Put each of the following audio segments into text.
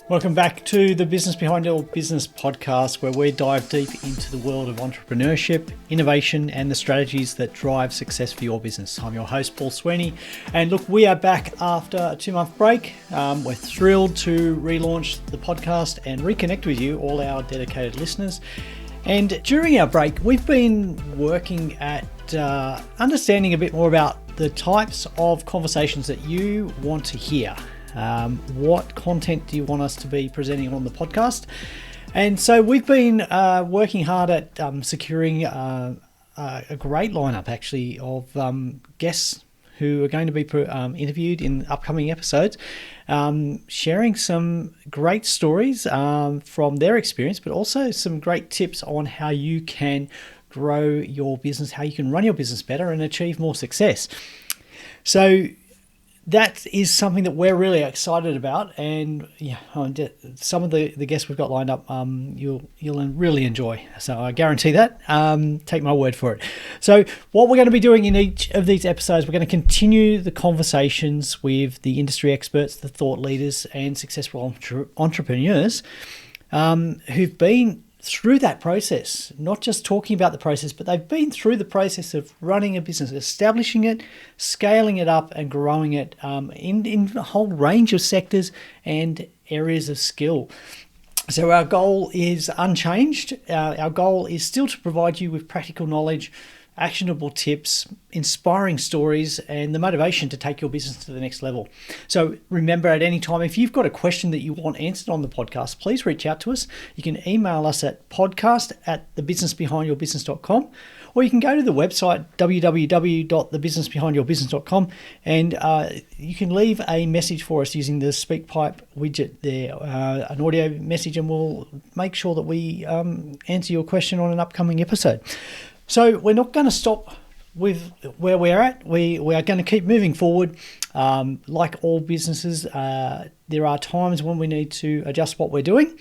Welcome back to the Business Behind Your Business podcast, where we dive deep into the world of entrepreneurship, innovation, and the strategies that drive success for your business. I'm your host, Paul Sweeney. And look, we are back after a 2-month break. We're thrilled to relaunch the podcast and reconnect with you, all our dedicated listeners. And during our break, we've been working at understanding a bit more about the types of conversations that you want to hear. What content do you want us to be presenting on the podcast? And so we've been working hard at securing a great lineup, actually, of guests who are going to be interviewed in upcoming episodes, sharing some great stories from their experience, but also some great tips on how you can grow your business, how you can run your business better and achieve more success. So that is something that we're really excited about, and some of the guests we've got lined up, you'll really enjoy. So I guarantee that. Take my word for it. So what we're going to be doing in each of these episodes, we're going to continue the conversations with the industry experts, the thought leaders, and successful entrepreneurs who've been through that process, not just talking about the process, but they've been through the process of running a business, establishing it, scaling it up and growing it in a whole range of sectors and areas of skill. So our goal is unchanged. Our goal is still to provide you with practical knowledge, actionable tips, inspiring stories, and the motivation to take your business to the next level. So remember, at any time, if you've got a question that you want answered on the podcast, please reach out to us. You can email us at podcast@thebusinessbehindyourbusiness.com, or you can go to the website www.thebusinessbehindyourbusiness.com, and you can leave a message for us using the SpeakPipe widget there, an audio message, and we'll make sure that we answer your question on an upcoming episode. So we're not going to stop with where we're at. We are going to keep moving forward. Like all businesses, there are times when we need to adjust what we're doing.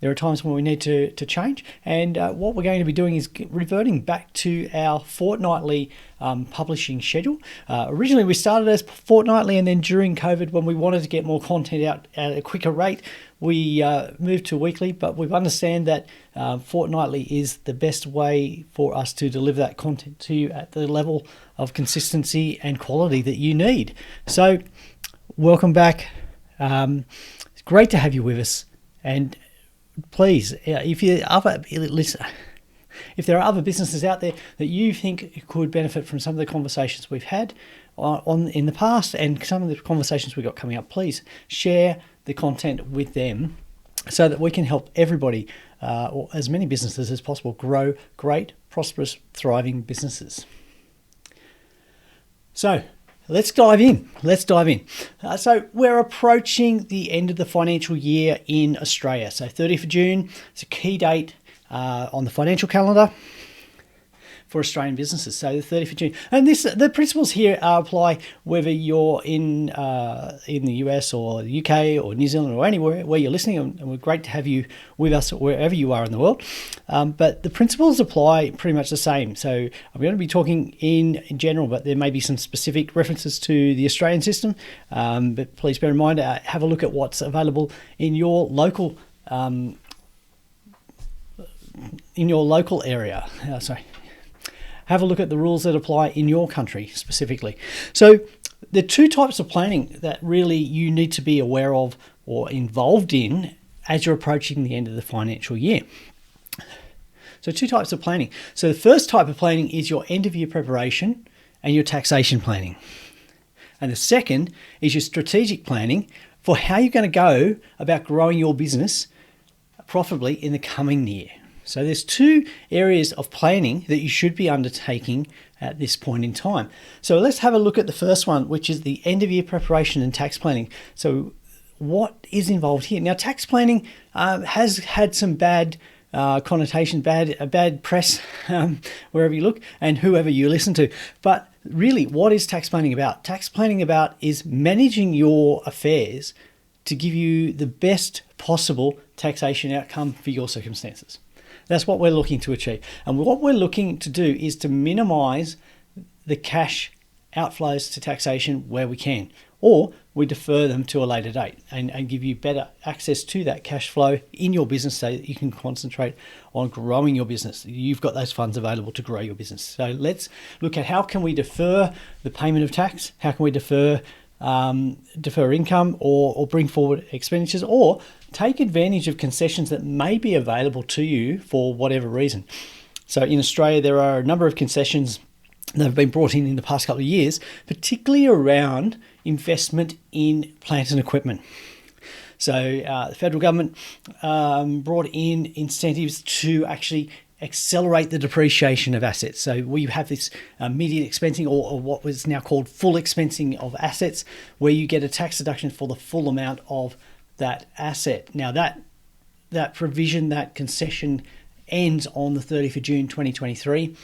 There are times when we need to change. And what we're going to be doing is reverting back to our fortnightly publishing schedule. Originally, we started as fortnightly, and then during COVID, when we wanted to get more content out at a quicker rate, we moved to weekly. But we understand that fortnightly is the best way for us to deliver that content to you at the level of consistency and quality that you need. So welcome back. It's great to have you with us. And please, if there are other businesses out there that you think could benefit from some of the conversations we've had in the past and some of the conversations we've got coming up, please share the content with them so that we can help everybody, or as many businesses as possible, grow great, prosperous, thriving businesses. So let's dive in. So we're approaching the end of the financial year in Australia. So 30th of June is a key date on the financial calendar for Australian businesses. So the 30th of June. And the principles here apply whether you're in the US or the UK or New Zealand or anywhere where you're listening. And we're great to have you with us wherever you are in the world. But the principles apply pretty much the same. So I'm going to be talking in general, but there may be some specific references to the Australian system. But please bear in mind, have a look at what's available in your local area. Have a look at the rules that apply in your country specifically. So there are two types of planning that really you need to be aware of or involved in as you're approaching the end of the financial year. So two types of planning. So the first type of planning is your end of year preparation and your taxation planning. And the second is your strategic planning for how you're going to go about growing your business profitably in the coming year. So there's two areas of planning that you should be undertaking at this point in time. So let's have a look at the first one, which is the end of year preparation and tax planning. So what is involved here? Now, tax planning has had some bad connotation, bad press wherever you look and whoever you listen to. But really, what is tax planning about? Tax planning is managing your affairs to give you the best possible taxation outcome for your circumstances. That's what we're looking to achieve. And what we're looking to do is to minimize the cash outflows to taxation where we can. or we defer them to a later date and give you better access to that cash flow in your business so that you can concentrate on growing your business. You've got those funds available to grow your business. So let's look at how can we defer the payment of tax, how can we defer income or bring forward expenditures, or take advantage of concessions that may be available to you for whatever reason. So in Australia, there are a number of concessions that have been brought in the past couple of years, particularly around investment in plant and equipment. So the federal government brought in incentives to actually accelerate the depreciation of assets. So we have this immediate expensing, or what was now called full expensing of assets, where you get a tax deduction for the full amount of that asset. Now that provision, that concession ends on the 30th of June 2023.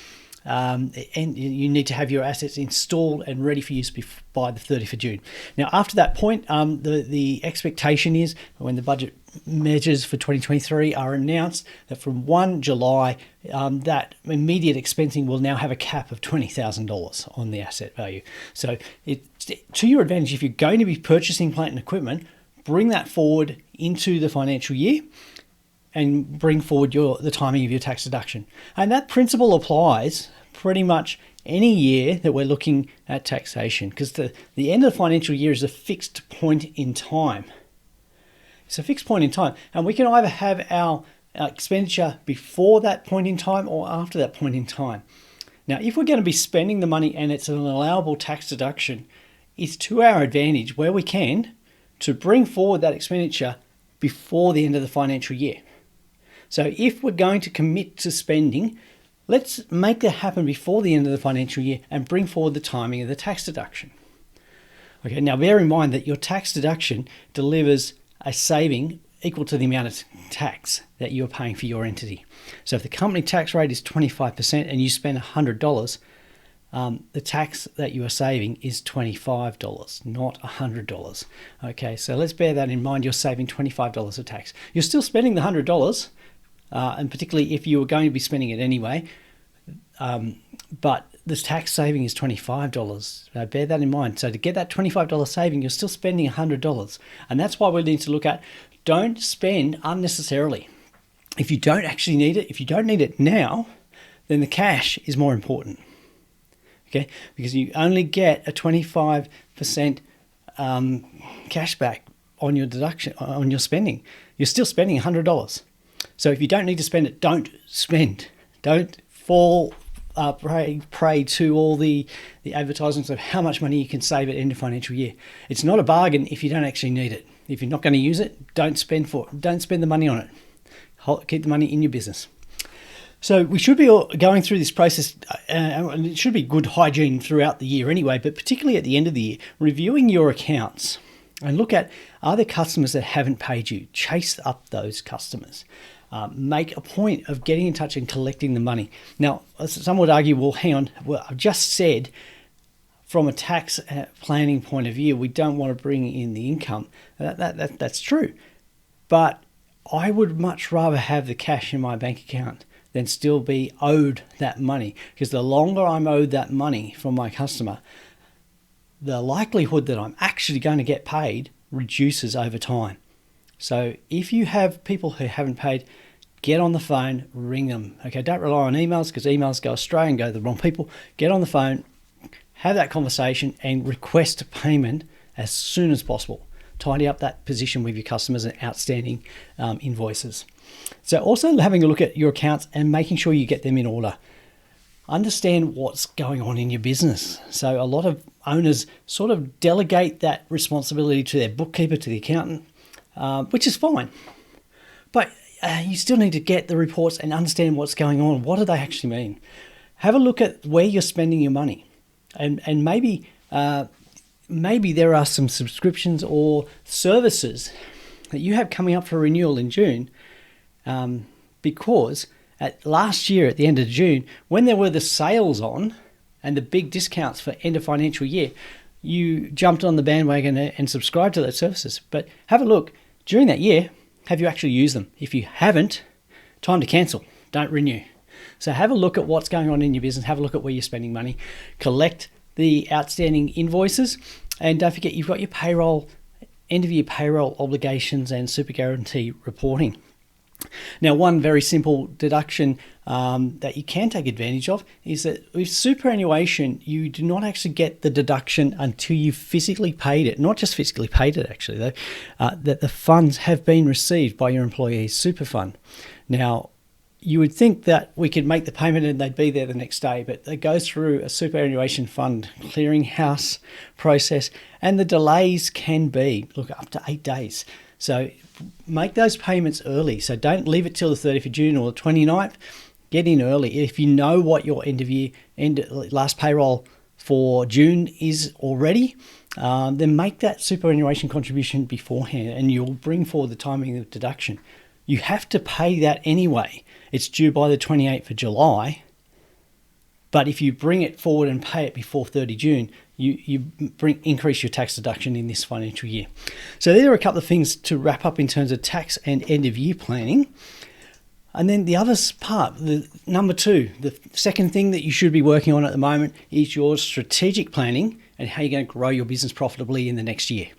And you need to have your assets installed and ready for use by the 30th of June. Now, after that point, the expectation is when the budget measures for 2023 are announced that from 1 July, that immediate expensing will now have a cap of $20,000 on the asset value. So it's to your advantage if you're going to be purchasing plant and equipment, bring that forward into the financial year and bring forward the timing of your tax deduction. And that principle applies pretty much any year that we're looking at taxation, because the end of the financial year is a fixed point in time. It's a fixed point in time, and we can either have our expenditure before that point in time or after that point in time. Now, if we're going to be spending the money and it's an allowable tax deduction, it's to our advantage where we can to bring forward that expenditure before the end of the financial year. So if we're going to commit to spending, let's make that happen before the end of the financial year and bring forward the timing of the tax deduction. Okay, now bear in mind that your tax deduction delivers a saving equal to the amount of tax that you're paying for your entity. So if the company tax rate is 25% and you spend $100, the tax that you are saving is $25, not $100. Okay, so let's bear that in mind. You're saving $25 of tax. You're still spending the $100, and particularly if you were going to be spending it anyway, but this tax saving is $25. Now bear that in mind. So to get that $25 saving, you're still spending $100. And that's why we need to look at, don't spend unnecessarily. If you don't actually need it, if you don't need it now, then the cash is more important. Okay, because you only get a 25% cash back on your deduction, on your spending. You're still spending $100. So if you don't need to spend it, don't spend. Don't fall prey to all the advertisements of how much money you can save at the end of financial year. It's not a bargain if you don't actually need it. If you're not going to use it, don't spend the money on it. Keep the money in your business. So we should be going through this process, and it should be good hygiene throughout the year anyway, but particularly at the end of the year, reviewing your accounts and look at, are there customers that haven't paid you? Chase up those customers. Make a point of getting in touch and collecting the money. Now, some would argue, well, hang on, well, I've just said from a tax planning point of view, we don't want to bring in the income. That's true. But I would much rather have the cash in my bank account than still be owed that money. Because the longer I'm owed that money from my customer, the likelihood that I'm actually going to get paid reduces over time. So if you have people who haven't paid, get on the phone, ring them. Okay, don't rely on emails, because emails go astray and go to the wrong people. Get on the phone, have that conversation, and request payment as soon as possible. Tidy up that position with your customers and outstanding invoices. So also having a look at your accounts and making sure you get them in order. Understand what's going on in your business. So a lot of owners sort of delegate that responsibility to their bookkeeper, to the accountant, which is fine. But you still need to get the reports and understand what's going on. What do they actually mean? Have a look at where you're spending your money. And maybe there are some subscriptions or services that you have coming up for renewal in June, because last year at the end of June, when there were the sales on and the big discounts for end of financial year, you jumped on the bandwagon and subscribed to those services. But have a look during that year, have you actually used them? If you haven't, time to cancel. Don't renew. So have a look at what's going on in your business. Have a look at where you're spending money. Collect the outstanding invoices And don't forget, you've got your payroll, end of year payroll obligations and super guarantee reporting. Now, one very simple deduction that you can take advantage of is that with superannuation, you do not actually get the deduction until you've physically paid it. Not just physically paid it, actually, though, that the funds have been received by your employee's super fund. Now, you would think that we could make the payment and they'd be there the next day, but it goes through a superannuation fund clearinghouse process, and the delays can be, up to 8 days. So make those payments early. So don't leave it till the 30th of June or the 29th. Get in early. If you know what your last payroll for June is already, then make that superannuation contribution beforehand, and you'll bring forward the timing of deduction. You have to pay that anyway. It's due by the 28th of July. But if you bring it forward and pay it before 30 June, you increase your tax deduction in this financial year. So there are a couple of things to wrap up in terms of tax and end of year planning. And then the other part, the number two, the second thing that you should be working on at the moment is your strategic planning and how you're going to grow your business profitably in the next year.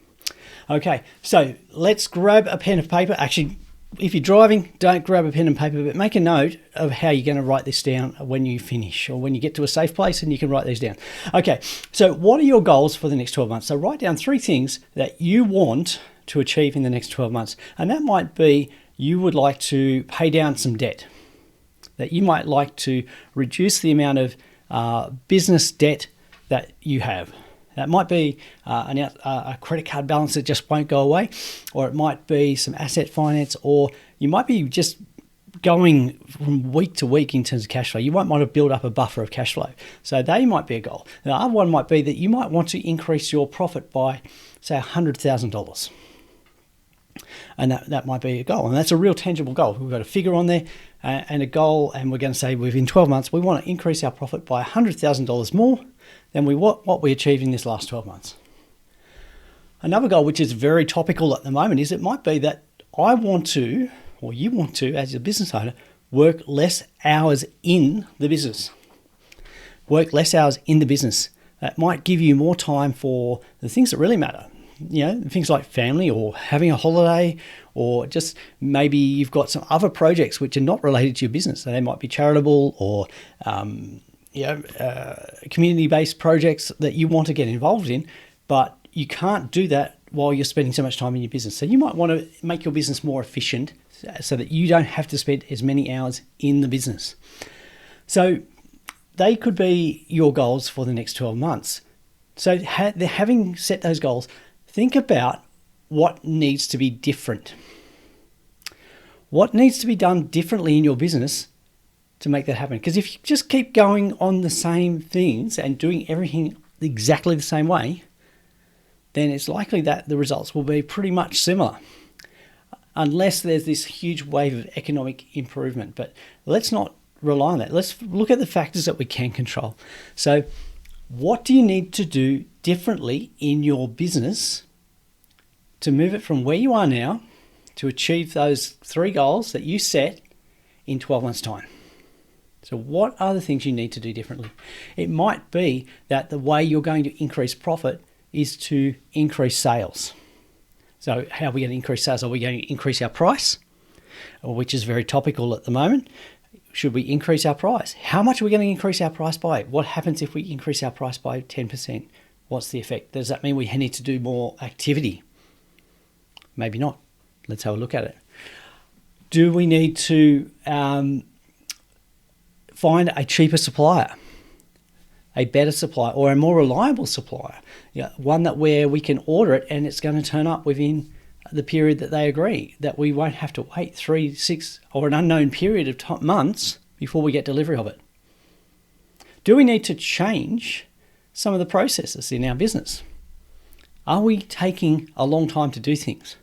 Okay, so let's grab a pen and paper. Actually, if you're driving, don't grab a pen and paper, but make a note of how you're going to write this down when you finish or when you get to a safe place and you can write these down. Okay, so what are your goals for the next 12 months? So write down 3 things that you want to achieve in the next 12 months. And that might be you would like to pay down some debt, that you might like to reduce the amount of business debt that you have. That might be a credit card balance that just won't go away, or it might be some asset finance, or you might be just going from week to week in terms of cash flow. You might want to build up a buffer of cash flow. So they might be a goal. The other one might be that you might want to increase your profit by, say, $100,000. And that might be a goal. And that's a real tangible goal. We've got a figure on there and a goal, and we're going to say within 12 months, we want to increase our profit by $100,000 more than what we achieved in this last 12 months. Another goal, which is very topical at the moment, is it might be that I want to, or you want to, as a business owner, work less hours in the business. Work less hours in the business. That might give you more time for the things that really matter. You know, things like family or having a holiday, or just maybe you've got some other projects which are not related to your business. So they might be charitable or community-based projects that you want to get involved in, but you can't do that while you're spending so much time in your business. So you might want to make your business more efficient so that you don't have to spend as many hours in the business. So they could be your goals for the next 12 months. So having set those goals, think about what needs to be different. What needs to be done differently in your business to make that happen? Because if you just keep going on the same things and doing everything exactly the same way, then it's likely that the results will be pretty much similar, unless there's this huge wave of economic improvement. But let's not rely on that. Let's look at the factors that we can control. So what do you need to do differently in your business to move it from where you are now to achieve those 3 goals that you set in 12 months' time? So what are the things you need to do differently? It might be that the way you're going to increase profit is to increase sales. So how are we going to increase sales? Are we going to increase our price, which is very topical at the moment? Should we increase our price? How much are we going to increase our price by? What happens if we increase our price by 10%? What's the effect? Does that mean we need to do more activity? Maybe not. Let's have a look at it. Do we need to find a cheaper supplier, a better supplier, or a more reliable supplier? One where we can order it and it's going to turn up within the period that they agree, that we won't have to wait 3, 6, or an unknown period of months before we get delivery of it. Do we need to change some of the processes in our business? Are we taking a long time to do things?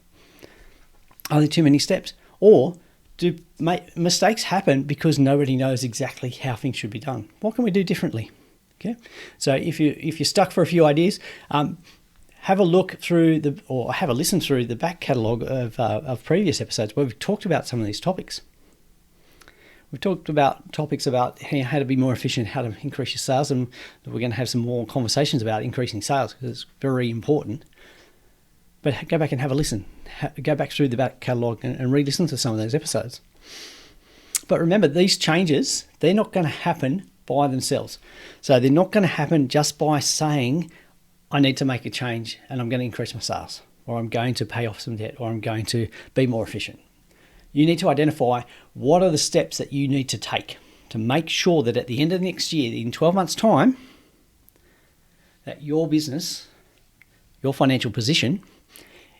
Are there too many steps? Or do mistakes happen because nobody knows exactly how things should be done? What can we do differently? Okay, so if you're stuck for a few ideas, have a look through have a listen through the back catalogue of previous episodes where we've talked about some of these topics. We've talked about topics about how to be more efficient, how to increase your sales, and we're going to have some more conversations about increasing sales because it's very important. But go back and have a listen. Go back through the back catalogue and re-listen to some of those episodes. But remember, these changes, they're not going to happen by themselves. So they're not going to happen just by saying, I need to make a change and I'm going to increase my sales, or I'm going to pay off some debt, or I'm going to be more efficient. You need to identify what are the steps that you need to take to make sure that at the end of next year, in 12 months' time, that your business, your financial position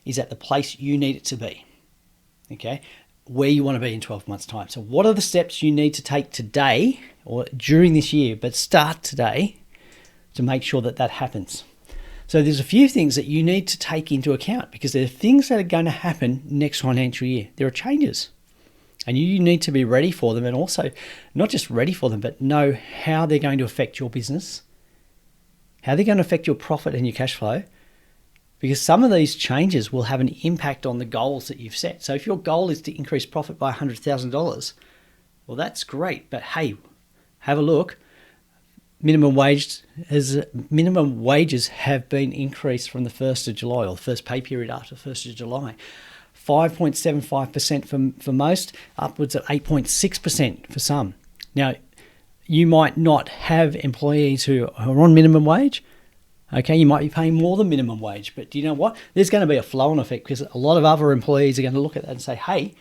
is at the place you need it to be, okay? Where you want to be in 12 months' time. So what are the steps you need to take today or during this year, but start today to make sure that that happens? So there's a few things that you need to take into account because there are things that are going to happen next financial year. There are changes and you need to be ready for them, and also not just ready for them, but know how they're going to affect your business, how they're going to affect your profit and your cash flow, because some of these changes will have an impact on the goals that you've set. So if your goal is to increase profit by $100,000, well, that's great. But hey, have a look. Minimum wages have been increased from the 1st of July, or the first pay period after the 1st of July. 5.75% for most, upwards of 8.6% for some. Now, you might not have employees who are on minimum wage. Okay, you might be paying more than minimum wage, but do you know what? There's going to be a flow-on effect because a lot of other employees are going to look at that and say, hey,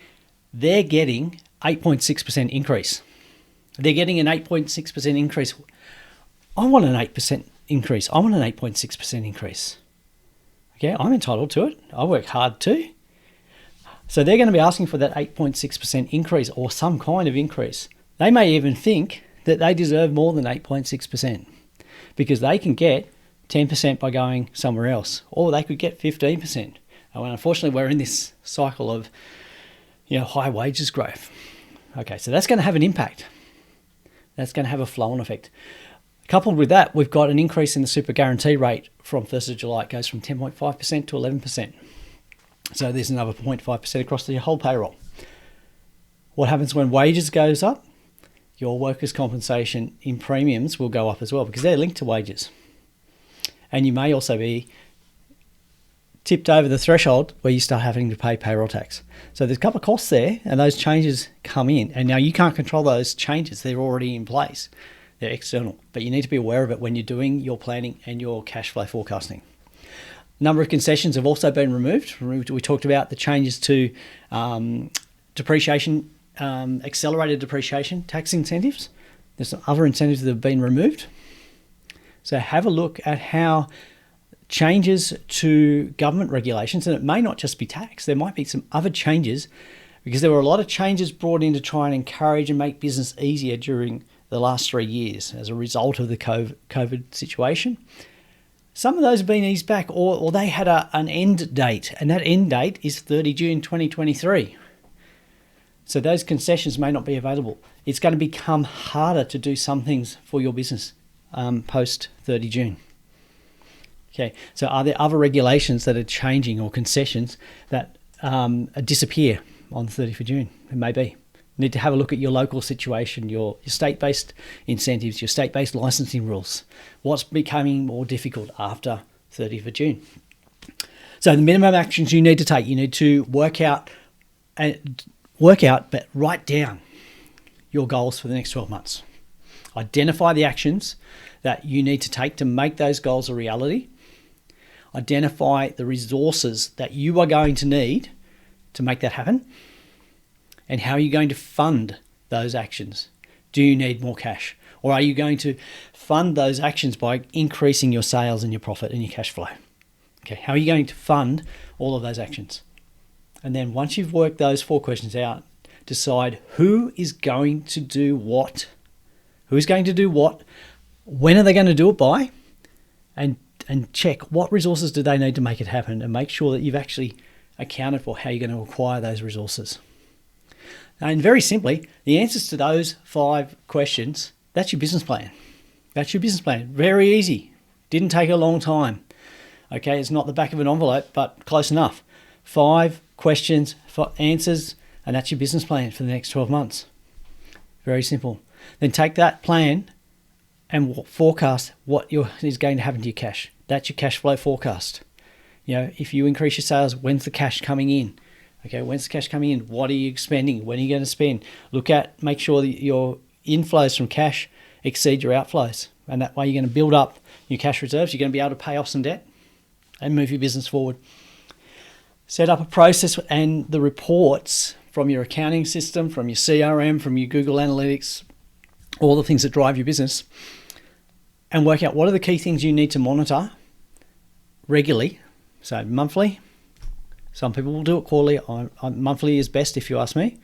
they're getting 8.6% increase. They're getting an 8.6% increase. I want an 8% increase. I want an 8.6% increase. Okay, I'm entitled to it. I work hard too. So they're going to be asking for that 8.6% increase or some kind of increase. They may even think that they deserve more than 8.6% because they can get 10% by going somewhere else, or they could get 15%. And unfortunately, we're in this cycle of high wages growth. Okay, so that's going to have an impact. That's going to have a flow-on effect. Coupled with that, we've got an increase in the super guarantee rate from 1st of July. It goes from 10.5% to 11%. So there's another 0.5% across the whole payroll. What happens when wages goes up? Your workers' compensation in premiums will go up as well because they're linked to wages. And you may also be tipped over the threshold where you start having to pay payroll tax. So there's a couple of costs there, and those changes come in. And now you can't control those changes. They're already in place. They're external. But you need to be aware of it when you're doing your planning and your cash flow forecasting. A number of concessions have also been removed. We talked about the changes to depreciation, accelerated depreciation, tax incentives. There's some other incentives that have been removed. So have a look at how changes to government regulations, and it may not just be tax, there might be some other changes because there were a lot of changes brought in to try and encourage and make business easier during the last 3 years as a result of the COVID situation. Some of those have been eased back or they had an end date, and that end date is 30 June 2023. So those concessions may not be available. It's going to become harder to do some things for your business post 30 June. Okay, so are there other regulations that are changing or concessions that disappear on the 30th of June? It may be. You need to have a look at your local situation, your state-based incentives, your state-based licensing rules. What's becoming more difficult after 30th of June? So the minimum actions you need to take, you need to work out, but write down your goals for the next 12 months. Identify the actions that you need to take to make those goals a reality. Identify the resources that you are going to need to make that happen. And how are you going to fund those actions? Do you need more cash? Or are you going to fund those actions by increasing your sales and your profit and your cash flow? Okay, how are you going to fund all of those actions? And then once you've worked those 4 questions out, decide who is going to do what. Who's going to do what? When are they going to do it by? And check what resources do they need to make it happen, and make sure that you've actually accounted for how you're going to acquire those resources. And very simply, the answers to those 5 questions, that's your business plan. That's your business plan. Very easy. Didn't take a long time. Okay, it's not the back of an envelope, but close enough. 5 questions, 4 answers, and that's your business plan for the next 12 months. Very simple. Then take that plan and forecast what is going to happen to your cash. That's your cash flow forecast. If you increase your sales, when's the cash coming in? Okay, when's the cash coming in? What are you spending? When are you going to spend? Make sure that your inflows from cash exceed your outflows. And that way you're going to build up your cash reserves. You're going to be able to pay off some debt and move your business forward. Set up a process and the reports from your accounting system, from your CRM, from your Google Analytics, all the things that drive your business, and work out what are the key things you need to monitor regularly. So monthly. Some people will do it quarterly. Monthly is best if you ask me.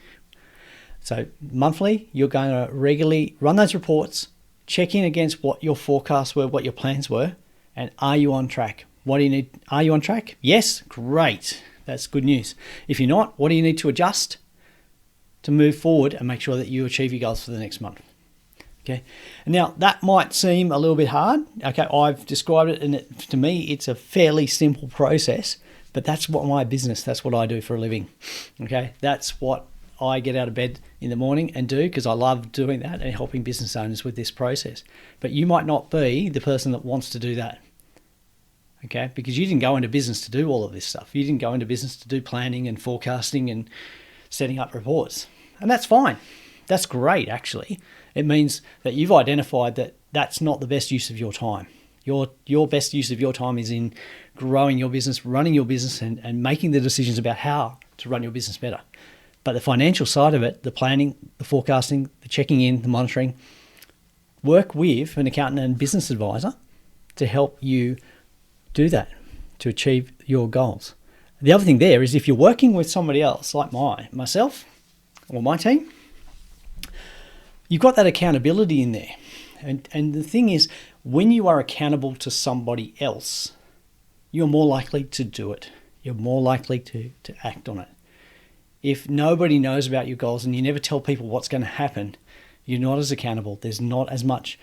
So monthly, you're going to regularly run those reports, check in against what your forecasts were, what your plans were, and are you on track? What do you need? Are you on track? Yes? Great. That's good news. If you're not, what do you need to adjust to move forward and make sure that you achieve your goals for the next month? Okay. Now, that might seem a little bit hard. Okay, I've described it, and to me, it's a fairly simple process. But that's what my business, that's what I do for a living, okay? That's what I get out of bed in the morning and do because I love doing that and helping business owners with this process. But you might not be the person that wants to do that, okay? Because you didn't go into business to do all of this stuff. You didn't go into business to do planning and forecasting and setting up reports. And that's fine. That's great, actually. It means that you've identified that that's not the best use of your time. Your best use of your time is in growing your business, running your business, and making the decisions about how to run your business better. But the financial side of it, the planning, the forecasting, the checking in, the monitoring, work with an accountant and business advisor to help you do that, to achieve your goals. The other thing there is if you're working with somebody else like myself or my team, you've got that accountability in there. And the thing is, when you are accountable to somebody else, you're more likely to do it. You're more likely to act on it. If nobody knows about your goals and you never tell people what's going to happen, you're not as accountable. There's not as much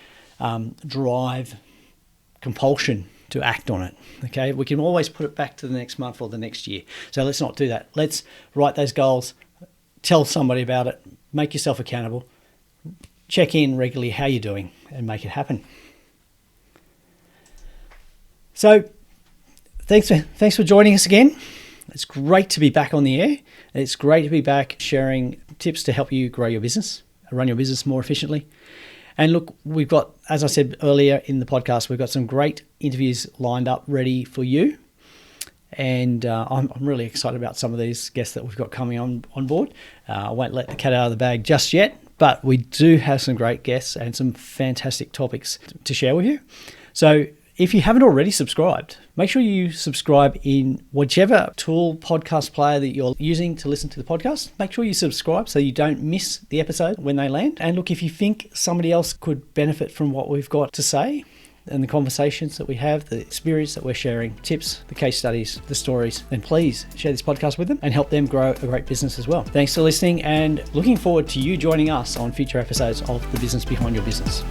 drive, compulsion to act on it. Okay, we can always put it back to the next month or the next year. So let's not do that. Let's write those goals, tell somebody about it, make yourself accountable, check in regularly how you're doing and make it happen. So thanks for joining us again. It's great to be back on the air. It's great to be back sharing tips to help you grow your business, run your business more efficiently. And look, we've got, as I said earlier in the podcast, we've got some great interviews lined up ready for you. And I'm really excited about some of these guests that we've got coming on board. I won't let the cat out of the bag just yet, but we do have some great guests and some fantastic topics to share with you. So if you haven't already subscribed, make sure you subscribe in whichever tool podcast player that you're using to listen to the podcast. Make sure you subscribe so you don't miss the episode when they land. And look, if you think somebody else could benefit from what we've got to say and the conversations that we have, the experience that we're sharing, tips, the case studies, the stories, then please share this podcast with them and help them grow a great business as well. Thanks for listening and looking forward to you joining us on future episodes of The Business Behind Your Business.